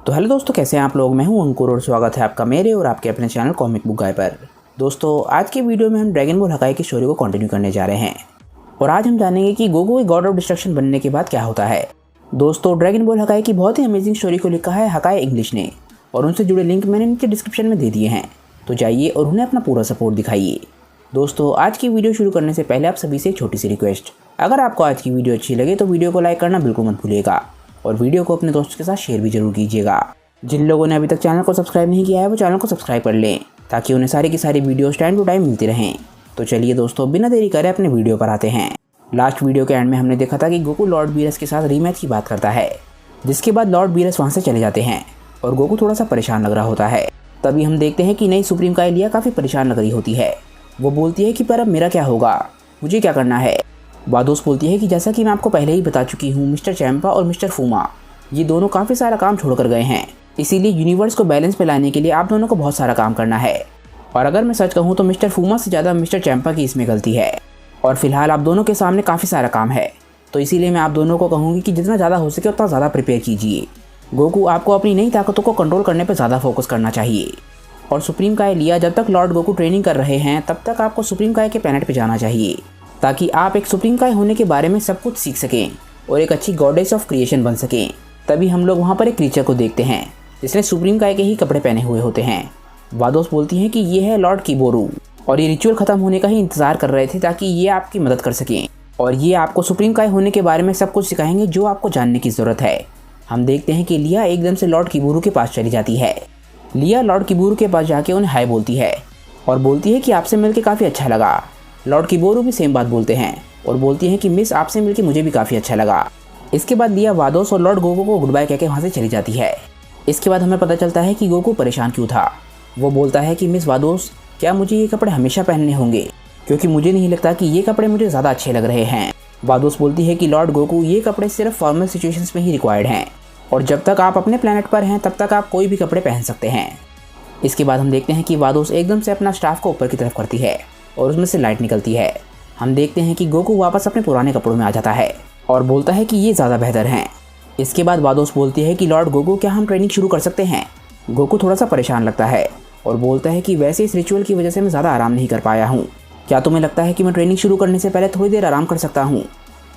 तो हेलो दोस्तों, कैसे हैं आप लोग। मैं हूं अंकुर और स्वागत है आपका मेरे और आपके अपने चैनल कॉमिक बुक गाय पर। दोस्तों, आज की वीडियो में हम ड्रैगन बॉल हकाई की स्टोरी को कंटिन्यू करने जा रहे हैं और आज हम जानेंगे कि गोकू के गॉड ऑफ डिस्ट्रक्शन बनने के बाद क्या होता है। दोस्तों, ड्रैगन बॉल हकाई की बहुत ही अमेजिंग स्टोरी को लिखा है हकाई इंग्लिश ने और उनसे जुड़े लिंक मैंने नीचे डिस्क्रिप्शन में दे दिए हैं, तो जाइए और उन्हें अपना पूरा सपोर्ट दिखाइए। दोस्तों, आज की वीडियो शुरू करने से पहले आप सभी से एक छोटी सी रिक्वेस्ट, अगर आपको आज की वीडियो अच्छी लगे तो वीडियो को लाइक करना बिल्कुल मत भूलिएगा और वीडियो को अपने दोस्तों के साथ शेयर भी जरूर कीजिएगा। जिन लोगों ने अभी तक चैनल को सब्सक्राइब नहीं किया है वो चैनल को सब्सक्राइब कर लें ताकि उन्हें सारी की सारी वीडियोस टाइम टू टाइम मिलती रहें। तो चलिए दोस्तों, बिना देरी करे अपने वीडियो पर आते हैं। लास्ट वीडियो के एंड में हमने देखा था कि गोकू लॉर्ड बीरस के साथ रीमैच की बात करता है, जिसके बाद लॉर्ड बीरस वहाँ से चले जाते हैं और गोकू थोड़ा सा परेशान लग रहा होता है। तभी हम देखते हैं कि नई सुप्रीम काई लिया काफ़ी परेशान लग रही होती है। वो बोलती है कि पर अब मेरा क्या होगा, मुझे क्या करना है। वादोस बोलती है कि जैसा कि मैं आपको पहले ही बता चुकी हूँ, मिस्टर चैम्पा और मिस्टर फूमा ये दोनों काफ़ी सारा काम छोड़कर गए हैं, इसीलिए यूनिवर्स को बैलेंस में लाने के लिए आप दोनों को बहुत सारा काम करना है। और अगर मैं सच कहूँ तो मिस्टर फूमा से ज़्यादा मिस्टर चैम्पा की इसमें गलती है और फिलहाल आप दोनों के सामने काफ़ी सारा काम है, तो इसीलिए मैं आप दोनों को कहूँगी कि जितना ज़्यादा हो सके उतना ज़्यादा प्रिपेयर कीजिए। गोकू, आपको अपनी नई ताकतों को कंट्रोल करने पर ज़्यादा फोकस करना चाहिए और सुप्रीम काय लिया जब तक लॉर्ड गोकू ट्रेनिंग कर रहे हैं तब तक आपको सुप्रीम काय के प्लैनेट पर जाना चाहिए ताकि आप एक सुप्रीम काय होने के बारे में सब कुछ सीख सकें और एक अच्छी गॉडेस ऑफ क्रिएशन बन सकें। तभी हम लोग वहाँ पर एक क्रीचर को देखते हैं जिसने सुप्रीम काय के ही कपड़े पहने हुए होते हैं। वादोस बोलती हैं कि ये है लॉर्ड किबोरू और ये रिचुअल खत्म होने का ही इंतजार कर रहे थे ताकि ये आपकी मदद कर सकें और ये आपको सुप्रीम काय होने के बारे में सब कुछ सिखाएंगे जो आपको जानने की ज़रूरत है। हम देखते हैं कि लिया एकदम से लॉर्ड किबोरू के पास चली जाती है। लिया लॉर्ड किबोरू के पास जाके उन्हें हाय बोलती है और बोलती है कि आपसे मिलकर काफ़ी अच्छा लगा। लॉर्ड किबोरू भी सेम बात बोलते हैं और बोलती हैं कि मिस, आपसे मिलकर मुझे भी काफ़ी अच्छा लगा। इसके बाद लिया वादोस और लॉर्ड गोकू को गुड बाय कहकर वहाँ से चली जाती है। इसके बाद हमें पता चलता है कि गोकू परेशान क्यों था। वो बोलता है कि मिस वादोस, क्या मुझे ये कपड़े हमेशा पहनने होंगे, क्योंकि मुझे नहीं लगता कि ये कपड़े मुझे ज़्यादा अच्छे लग रहे हैं। वादोस बोलती है कि लॉर्ड गोकू, ये कपड़े सिर्फ फॉर्मल सिचुएशंस में ही रिक्वायर्ड हैं और जब तक आप अपने प्लैनेट पर हैं तब तक आप कोई भी कपड़े पहन सकते हैं। इसके बाद हम देखते हैं कि वादोस एकदम से अपना स्टाफ को ऊपर की तरफ करती है और उसमें से लाइट निकलती है। हम देखते हैं कि गोकू वापस अपने पुराने कपड़ों में आ जाता है और बोलता है कि ये ज़्यादा बेहतर हैं। इसके बाद वादोस बोलती है कि लॉर्ड गोकू, क्या हम ट्रेनिंग शुरू कर सकते हैं। गोकू थोड़ा सा परेशान लगता है और बोलता है कि वैसे इस रिचुअल की वजह से मैं ज़्यादा आराम नहीं कर पाया हूँ, क्या तुम्हें लगता है कि मैं ट्रेनिंग शुरू करने से पहले थोड़ी देर आराम कर सकता हूँ।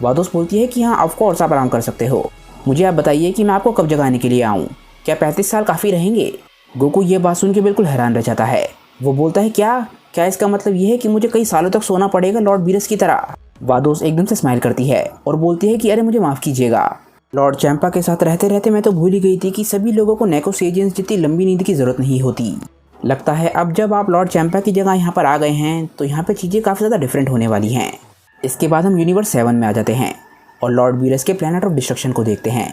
वादोस बोलती है कि हाँ, ऑफकोर्स आप आराम कर सकते हो। मुझे आप बताइए कि मैं आपको कब जगाने के लिए आऊँ, क्या 35 साल काफ़ी रहेंगे। गोकू ये बात सुन के बिल्कुल हैरान रह जाता है। वो बोलता है क्या इसका मतलब ये है कि मुझे कई सालों तक सोना पड़ेगा लॉर्ड बीरस की तरह। वादोस एकदम से स्माइल करती है और बोलती है कि अरे मुझे माफ़ कीजिएगा, लॉर्ड चैम्पा के साथ रहते रहते मैं तो भूल ही गई थी कि सभी लोगों को नेकोसेजियंस जितनी लंबी नींद की ज़रूरत नहीं होती। लगता है अब जब आप लॉर्ड चैम्पा की जगह यहाँ पर आ गए हैं तो यहाँ पर चीज़ें काफ़ी ज़्यादा डिफरेंट होने वाली हैं। इसके बाद हम यूनिवर्स 7 में आ जाते हैं और लॉर्ड बीरस के प्लैनेट ऑफ डिस्ट्रक्शन को देखते हैं।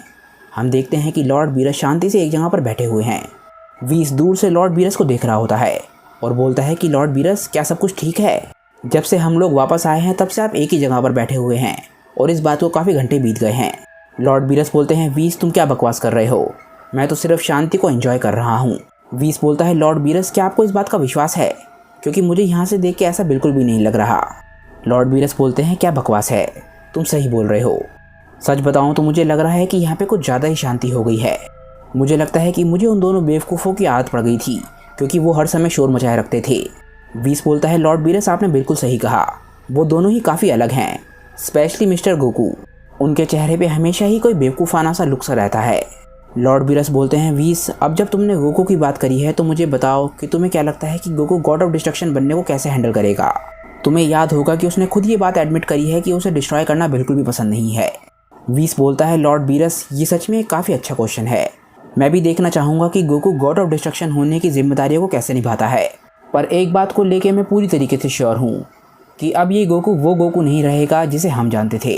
हम देखते हैं कि लॉर्ड बीरस शांति से एक जगह पर बैठे हुए हैं। वीस दूर से लॉर्ड बीरस को देख रहा होता है और बोलता है कि लॉर्ड बीरस, क्या सब कुछ ठीक है। जब से हम लोग वापस आए हैं तब से आप एक ही जगह पर बैठे हुए हैं और इस बात को काफ़ी घंटे बीत गए हैं। लॉर्ड बीरस बोलते हैं, वीस तुम क्या बकवास कर रहे हो, मैं तो सिर्फ शांति को एंजॉय कर रहा हूँ। वीस बोलता है, लॉर्ड बीरस, क्या आपको इस बात का विश्वास है, क्योंकि मुझे यहाँ से देख के ऐसा बिल्कुल भी नहीं लग रहा। लॉर्ड बीरस बोलते हैं, क्या बकवास है, तुम सही बोल रहे हो। सच बताऊँ तो मुझे लग रहा है कि यहाँ पर कुछ ज़्यादा ही शांति हो गई है। मुझे लगता है कि मुझे उन दोनों बेवकूफ़ों की आदत पड़ गई थी क्योंकि वो हर समय शोर मचाए रखते थे। वीस बोलता है, लॉर्ड बीरस, आपने बिल्कुल सही कहा, वो दोनों ही काफ़ी अलग हैं, स्पेशली मिस्टर गोकू। उनके चेहरे पे हमेशा ही कोई बेवकूफ़ाना सा लुक सा रहता है। लॉर्ड बीरस बोलते हैं, वीस, अब जब तुमने गोकू की बात करी है तो मुझे बताओ कि तुम्हें क्या लगता है कि गोकू गॉड ऑफ डिस्ट्रक्शन बनने को कैसे हैंडल करेगा। तुम्हें याद होगा कि उसने खुद ये बात एडमिट करी है कि उसे डिस्ट्रॉय करना बिल्कुल भी पसंद नहीं है। वीस बोलता है, लॉर्ड बीरस, ये सच में काफ़ी अच्छा क्वेश्चन है। मैं भी देखना चाहूँगा कि गोकू गॉड ऑफ डिस्ट्रक्शन होने की जिम्मेदारियों को कैसे निभाता है, पर एक बात को लेकर मैं पूरी तरीके से श्योर हूँ कि अब ये गोकू वो गोकू नहीं रहेगा जिसे हम जानते थे।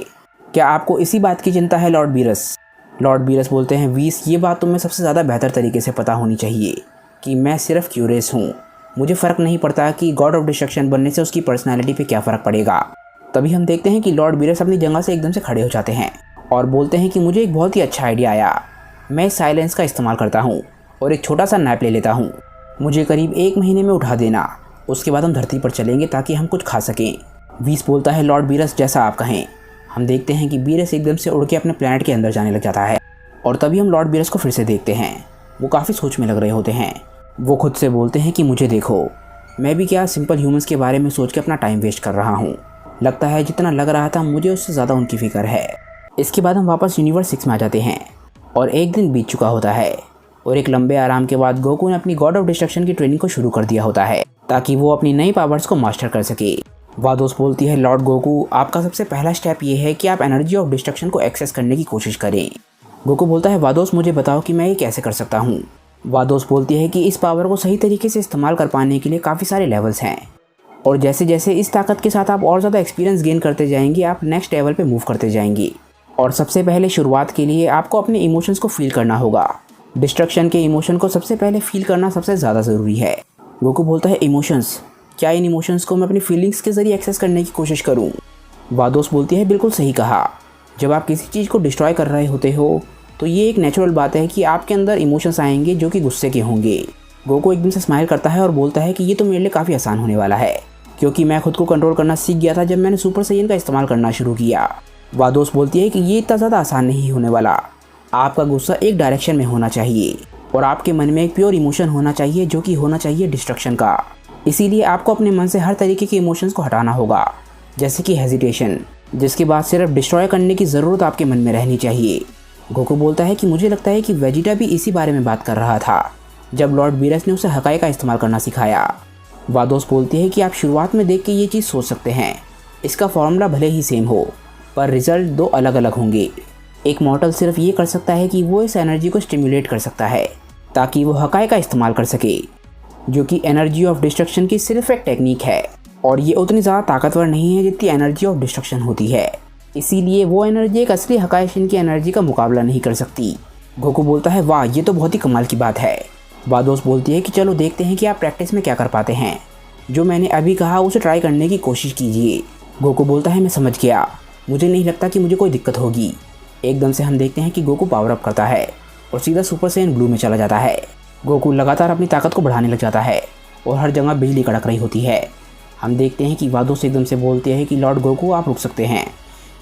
क्या आपको इसी बात की चिंता है लॉर्ड बीरस। लॉर्ड बीरस बोलते हैं, वीस, ये बात तुम्हें सबसे ज़्यादा बेहतर तरीके से पता होनी चाहिए कि मैं सिर्फ क्यूरियस हूँ, मुझे फ़र्क नहीं पड़ता कि गॉड ऑफ डिस्ट्रक्शन बनने से उसकी पर्सनैलिटी पे क्या फ़र्क पड़ेगा। तभी हम देखते हैं कि लॉर्ड बीरस अपनी जगह से एकदम से खड़े हो जाते हैं और बोलते हैं कि मुझे एक बहुत ही अच्छा आइडिया आया, मैं साइलेंस का इस्तेमाल करता हूँ और एक छोटा सा नैप ले लेता हूँ। मुझे करीब 1 महीने में उठा देना, उसके बाद हम धरती पर चलेंगे ताकि हम कुछ खा सकें। वीस बोलता है, लॉर्ड बीरस, जैसा आप कहें। हम देखते हैं कि बीरस एकदम से उड़ के अपने प्लैनेट के अंदर जाने लग जाता है और तभी हम लॉर्ड बीरस को फिर से देखते हैं वो काफ़ी सोच में लग रहे होते हैं। वो खुद से बोलते हैं कि मुझे देखो, मैं भी क्या सिंपल ह्यूमंस के बारे में सोच के अपना टाइम वेस्ट कर रहा हूँ। लगता है जितना लग रहा था मुझे उससे ज़्यादा उनकी फ़िक्र है। इसके बाद हम वापस यूनिवर्स 6 में आ जाते हैं और एक दिन बीत चुका होता है और एक लंबे आराम के बाद गोकू ने अपनी गॉड ऑफ डिस्ट्रक्शन की ट्रेनिंग को शुरू कर दिया होता है ताकि वो अपनी नई पावर्स को मास्टर कर सके। वादोस बोलती है, लॉर्ड गोकू, आपका सबसे पहला स्टेप ये है कि आप एनर्जी ऑफ डिस्ट्रक्शन को एक्सेस करने की कोशिश करें। गोकू बोलता है, वादोस मुझे बताओ कि मैं ये कैसे कर सकता हूँ। वादोस बोलती है कि इस पावर को सही तरीके से इस्तेमाल कर पाने के लिए काफ़ी सारे लेवल्स हैं और जैसे जैसे इस ताकत के साथ आप और ज़्यादा एक्सपीरियंस गेन करते जाएंगे आप नेक्स्ट लेवल पे मूव करते जाएंगे। और सबसे पहले शुरुआत के लिए आपको अपने इमोशंस को फील करना होगा। डिस्ट्रक्शन के इमोशन को सबसे पहले फील करना सबसे ज़्यादा ज़रूरी है। गोकू बोलता है, इमोशंस, क्या इन इमोशंस को मैं अपनी फीलिंग्स के ज़रिए एक्सेस करने की कोशिश करूँ? वादोस बोलती है, बिल्कुल सही कहा। जब आप किसी चीज़ को डिस्ट्रॉय कर रहे होते हो तो ये एक नेचुरल बात है कि आपके अंदर इमोशंस आएंगे जो कि गुस्से के होंगे। गोकू एकदम से स्माइल करता है और बोलता है कि ये तो मेरे लिए काफ़ी आसान होने वाला है क्योंकि मैं खुद को कंट्रोल करना सीख गया था जब मैंने सुपर सैयन का इस्तेमाल करना शुरू किया। वादोस बोलती है कि ये इतना ज़्यादा आसान नहीं होने वाला। आपका गुस्सा एक डायरेक्शन में होना चाहिए और आपके मन में एक प्योर इमोशन होना चाहिए जो कि होना चाहिए डिस्ट्रक्शन का। इसीलिए आपको अपने मन से हर तरीके के इमोशंस को हटाना होगा, जैसे कि हेजिटेशन, जिसके बाद सिर्फ डिस्ट्रॉय करने की ज़रूरत आपके मन में रहनी चाहिए। गोकू बोलता है कि मुझे लगता है कि वेजिटा भी इसी बारे में बात कर रहा था जब लॉर्ड बीरस ने उसे हकाई का इस्तेमाल करना सिखाया। वादोस बोलती है कि आप शुरुआत में देख के ये चीज़ सोच सकते हैं, इसका फॉर्मूला भले ही सेम हो पर रिजल्ट दो अलग अलग होंगे। एक मॉर्टल सिर्फ ये कर सकता है कि वो इस एनर्जी को स्टिमुलेट कर सकता है ताकि वो हकाई का इस्तेमाल कर सके, जो कि एनर्जी ऑफ डिस्ट्रक्शन की सिर्फ एक टेक्निक है और ये उतनी ज़्यादा ताकतवर नहीं है जितनी एनर्जी ऑफ डिस्ट्रक्शन होती है। इसीलिए वो एनर्जी एक असली हकाई की एनर्जी का मुकाबला नहीं कर सकती। गोकू बोलता है, वाह, ये तो बहुत ही कमाल की बात है। वादोस बोलती है कि चलो देखते हैं कि आप प्रैक्टिस में क्या कर पाते हैं। जो मैंने अभी कहा उसे ट्राई करने की कोशिश कीजिए। गोकू बोलता है, मैं समझ गया, मुझे नहीं लगता कि मुझे कोई दिक्कत होगी। एकदम से हम देखते हैं कि गोकू पावर अप करता है और सीधा सुपर सैयन ब्लू में चला जाता है। गोकू लगातार अपनी ताकत को बढ़ाने लग जाता है और हर जगह बिजली कड़क रही होती है। हम देखते हैं कि वादोस एकदम से बोलते हैं कि लॉर्ड गोकू, आप रुक सकते हैं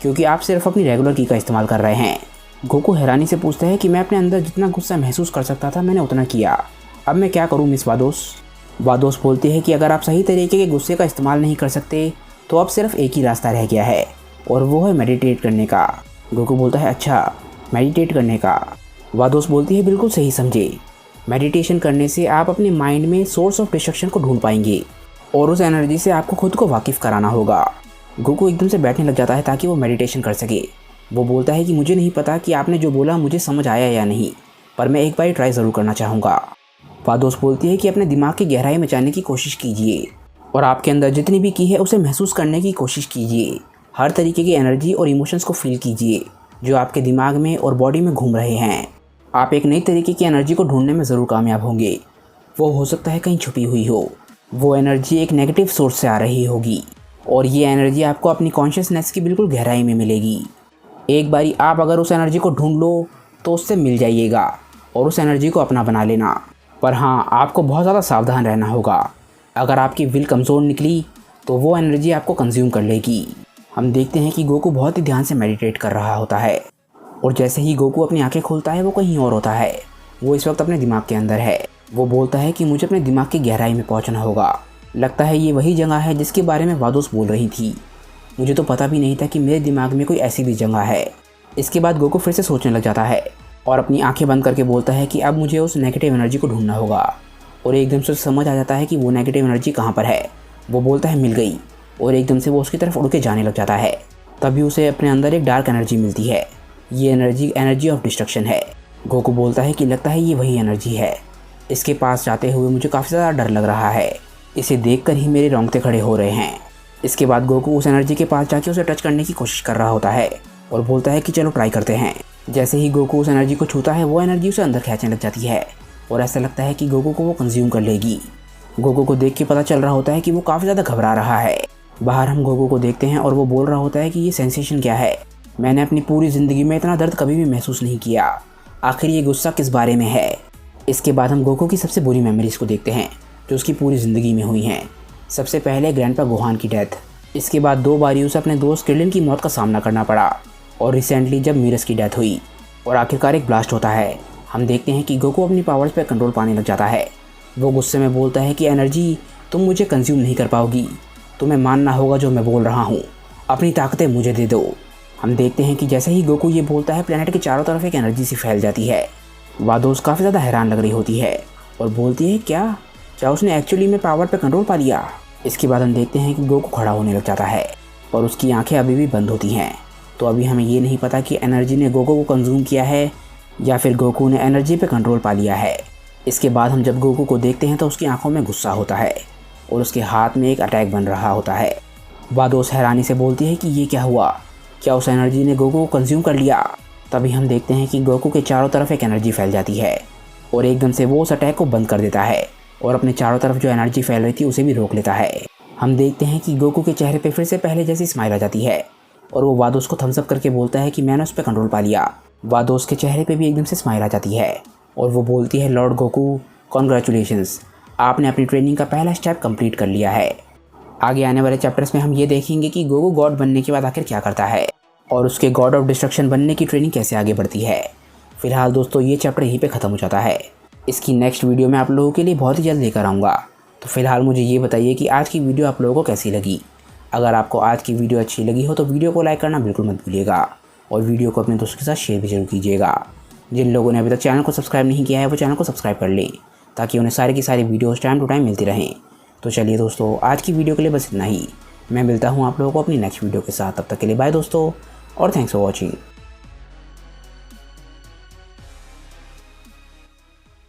क्योंकि आप सिर्फ अपनी रेगुलर की का इस्तेमाल कर रहे हैं। गोकू हैरानी से पूछता है कि मैं अपने अंदर जितना गुस्सा महसूस कर सकता था मैंने उतना किया, अब मैं क्या करूं मिस वादोस? वादोस बोलती है कि अगर आप सही तरीके के गुस्से का इस्तेमाल नहीं कर सकते तो अब सिर्फ एक ही रास्ता रह गया है और वो है मेडिटेट करने का। गोकू बोलता है, अच्छा, मेडिटेट करने का? वादोस बोलती है, बिल्कुल सही समझे। मेडिटेशन करने से आप अपने माइंड में सोर्स ऑफ डिस्ट्रक्शन को ढूंढ पाएंगे और उस एनर्जी से आपको खुद को वाकिफ़ कराना होगा। गोकू एकदम से बैठने लग जाता है ताकि वो मेडिटेशन कर सके। वो बोलता है कि मुझे नहीं पता कि आपने जो बोला मुझे समझ आया या नहीं, पर मैं एक बार ट्राई ज़रूर करना चाहूँगा। वादोस बोलती है कि अपने दिमाग की गहराई में जाने की कोशिश कीजिए और आपके अंदर जितनी भी की है उसे महसूस करने की कोशिश कीजिए। हर तरीके की एनर्जी और इमोशंस को फील कीजिए जो आपके दिमाग में और बॉडी में घूम रहे हैं। आप एक नई तरीके की एनर्जी को ढूंढने में ज़रूर कामयाब होंगे। वो हो सकता है कहीं छुपी हुई हो। वो एनर्जी एक नेगेटिव सोर्स से आ रही होगी और ये एनर्जी आपको अपनी कॉन्शियसनेस की बिल्कुल गहराई में मिलेगी। एक बारी आप अगर उस एनर्जी को ढूंढ लो तो उससे मिल जाइएगा और उस एनर्जी को अपना बना लेना। पर हाँ, आपको बहुत ज़्यादा सावधान रहना होगा। अगर आपकी विल कमज़ोर निकली तो वो एनर्जी आपको कंज्यूम कर लेगी। हम देखते हैं कि गोकू बहुत ही ध्यान से मेडिटेट कर रहा होता है और जैसे ही गोकू अपनी आंखें खोलता है वो कहीं और होता है। वो इस वक्त अपने दिमाग के अंदर है। वो बोलता है कि मुझे अपने दिमाग की गहराई में पहुंचना होगा। लगता है ये वही जगह है जिसके बारे में वादोस बोल रही थी। मुझे तो पता भी नहीं था कि मेरे दिमाग में कोई ऐसी भी जगह है। इसके बाद गोकू फिर से सोचने लग जाता है और अपनी आंखें बंद करके बोलता है कि अब मुझे उस नेगेटिव एनर्जी को ढूंढना होगा और एकदम से समझ आ जाता है कि वो नेगेटिव एनर्जी कहाँ पर है। वो बोलता है, मिल गई, और एकदम से वो उसकी तरफ उड़ के जाने लग जाता है। तभी उसे अपने अंदर एक डार्क एनर्जी मिलती है। ये एनर्जी ऑफ डिस्ट्रक्शन है। गोकू बोलता है कि लगता है ये वही एनर्जी है। इसके पास जाते हुए मुझे काफ़ी ज़्यादा डर लग रहा है। इसे देखकर ही मेरे रोंगटे खड़े हो रहे हैं। इसके बाद गोकू उस एनर्जी के पास जाके उसे टच करने की कोशिश कर रहा होता है और बोलता है कि चलो ट्राई करते हैं। जैसे ही गोकू उस एनर्जी को छूता है वो एनर्जी उसे अंदर खींचने लग जाती है और ऐसा लगता है कि गोकू को वो कंज्यूम कर लेगी। गोकू को देख के पता चल रहा होता है कि वो काफ़ी ज़्यादा घबरा रहा है। बाहर हम गोकू को देखते हैं और वो बोल रहा होता है कि ये सेंसेशन क्या है, मैंने अपनी पूरी ज़िंदगी में इतना दर्द कभी भी महसूस नहीं किया। आखिर ये गुस्सा किस बारे में है? इसके बाद हम गोकू की सबसे बुरी मेमोरीज़ को देखते हैं जो उसकी पूरी ज़िंदगी में हुई हैं। सबसे पहले ग्रैंडपा गोहान की डेथ। इसके बाद 2 बार उसे अपने दोस्त क्रिलिन की मौत का सामना करना पड़ा और रिसेंटली जब मीरस की डेथ हुई और आखिरकार एक ब्लास्ट होता है। हम देखते हैं कि गोकू अपनी पावर्स पर कंट्रोल पाने लग जाता है। वो गुस्से में बोलता है कि एनर्जी तुम मुझे कंज्यूम नहीं कर पाओगी, तुम्हें मानना होगा जो मैं बोल रहा हूँ, अपनी ताकतें मुझे दे दो। हम देखते हैं कि जैसे ही गोकू ये बोलता है प्लेनेट के चारों तरफ एक एनर्जी सी फैल जाती है। वादोस काफ़ी ज़्यादा हैरान लग रही होती है और बोलती है क्या उसने एक्चुअली में पावर पे कंट्रोल पा लिया। इसके बाद हम देखते हैं कि गोकू खड़ा होने लग जाता है और उसकी आंखें अभी भी बंद होती हैं। तो अभी हमें ये नहीं पता कि एनर्जी ने गोकू को कंज्यूम किया है या फिर गोकू ने एनर्जी पे कंट्रोल पा लिया है। इसके बाद हम जब गोकू को देखते हैं तो उसकी आंखों में गुस्सा होता है और उसके हाथ में एक अटैक बन रहा होता है। वादोस हैरानी से बोलती है कि ये क्या हुआ, क्या उस एनर्जी ने गोकू को कंज्यूम कर लिया। तभी हम देखते हैं कि गोकू के चारों तरफ एक एनर्जी फैल जाती है और एकदम से वो उस अटैक को बंद कर देता है और अपने चारों तरफ जो एनर्जी फैल रही थी उसे भी रोक लेता है। हम देखते हैं कि गोकू के चेहरे पे फिर से पहले जैसी स्माइल आ जाती है और वो वादोस को थम्स अप करके बोलता है कि मैंने उस पर कंट्रोल पा लिया। वादोस के चेहरे पे भी एकदम से स्माइल आ जाती है और वो बोलती है, लॉर्ड गोकू कॉन्ग्रेचुलेशंस, आपने अपनी ट्रेनिंग का पहला स्टेप कंप्लीट कर लिया है। आगे आने वाले चैप्टर्स में हम ये देखेंगे कि गोकू गॉड बनने के बाद आखिर क्या करता है और उसके गॉड ऑफ डिस्ट्रक्शन बनने की ट्रेनिंग कैसे आगे बढ़ती है। फिलहाल दोस्तों ये चैप्टर यहीं पे ख़त्म हो जाता है। इसकी नेक्स्ट वीडियो मैं आप लोगों के लिए बहुत ही जल्द लेकर आऊँगा। तो फिलहाल मुझे ये बताइए कि आज की वीडियो आप लोगों को कैसी लगी। अगर आपको आज की वीडियो अच्छी लगी हो तो वीडियो को लाइक करना बिल्कुल मत भूलिएगा और वीडियो को अपने दोस्तों के साथ शेयर भी जरूर कीजिएगा। जिन लोगों ने अभी तक चैनल को सब्सक्राइब नहीं किया है वो चैनल को सब्सक्राइब कर लें ताकि उन्हें सारी की सारी वीडियोस टाइम टू टाइम मिलती रहें। तो चलिए दोस्तों, आज की वीडियो के लिए बस इतना ही। मैं मिलता हूँ आप लोगों को अपनी नेक्स्ट वीडियो के साथ। तब तक के लिए बाय दोस्तों और थैंक्स फॉर वॉचिंग।